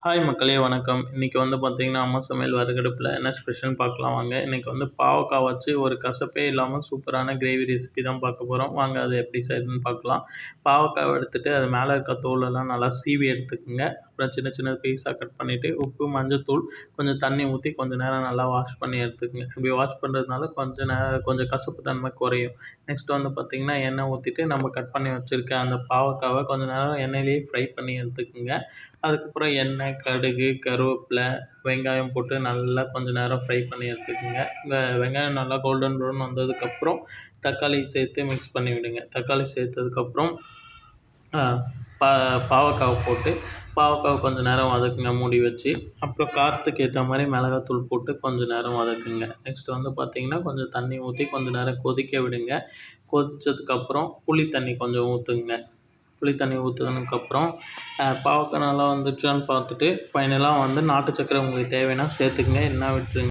Hi மக்களே வணக்கம். இன்றைக்கி பார்த்தீங்கன்னா, அம்மா சமையல் விறகடுப்பில என்ன ஸ்பெஷல்னு பார்க்கலாம் வாங்க. இன்றைக்கி பாவக்காய் வச்சு ஒரு கசப்பே இல்லாமல் சூப்பரான கிரேவி ரெசிபி தான் பார்க்க போகிறோம். வாங்க அது எப்படி செய்யுதுன்னு பார்க்கலாம். பாவக்காவை எடுத்துகிட்டு அது மேலே இருக்க தோலெல்லாம் நல்லா சீவி எடுத்துக்கோங்க. அப்புறம் சின்ன சின்ன பீஸாக கட் பண்ணிவிட்டு உப்பு, மஞ்சத்தூள், கொஞ்சம் தண்ணி ஊற்றி கொஞ்சம் நேரம் நல்லா வாஷ் பண்ணி எடுத்துக்கோங்க. இப்படி வாஷ் பண்ணுறதுனால கொஞ்சம் கசப்பு தன்மை குறையும். நெக்ஸ்ட் பார்த்திங்கன்னா, எண்ணெய் ஊற்றிட்டு நம்ம கட் பண்ணி வச்சுருக்க அந்த பாவக்காவை கொஞ்சம் நேரம் எண்ணெயிலேயே ஃப்ரை பண்ணி எடுத்துக்கோங்க. அதுக்கப்புறம் எண்ணெய், கடுகு, கருவேப்பிலை, வெங்காயம் போட்டு நல்லா கொஞ்சம் நேரம் ஃப்ரை பண்ணி எடுத்துக்கோங்க. இந்த வெங்காயம் நல்லா கோல்டன் ப்ரௌன் வந்ததுக்கப்புறம் தக்காளி சேர்த்து மிக்ஸ் பண்ணி விடுங்க. தக்காளி சேர்த்ததுக்கப்புறம் பாவக்காவை போட்டு பாவக்காவை கொஞ்சம் நேரம் வதக்குங்க மூடி வச்சு. அப்புறம் காரத்துக்கு ஏற்ற மாதிரி மிளகாத்தூள் போட்டு கொஞ்சம் நேரம் வதக்குங்க. நெக்ஸ்ட் பார்த்திங்கன்னா, கொஞ்சம் தண்ணி ஊற்றி கொஞ்சம் நேரம் கொதிக்க விடுங்க. கொதித்ததுக்கப்புறம் புளி தண்ணி கொஞ்சம் ஊற்றுங்க. புளி தண்ணி ஊற்றுனதுக்கப்புறம் பாவக்காய் நல்லா வந்துச்சான்னு பார்த்துட்டு ஃபைனலாக நாட்டு சர்க்கரை உங்களுக்கு தேவைன்னா சேர்த்துக்குங்க, இல்லைனா விட்டுருங்க.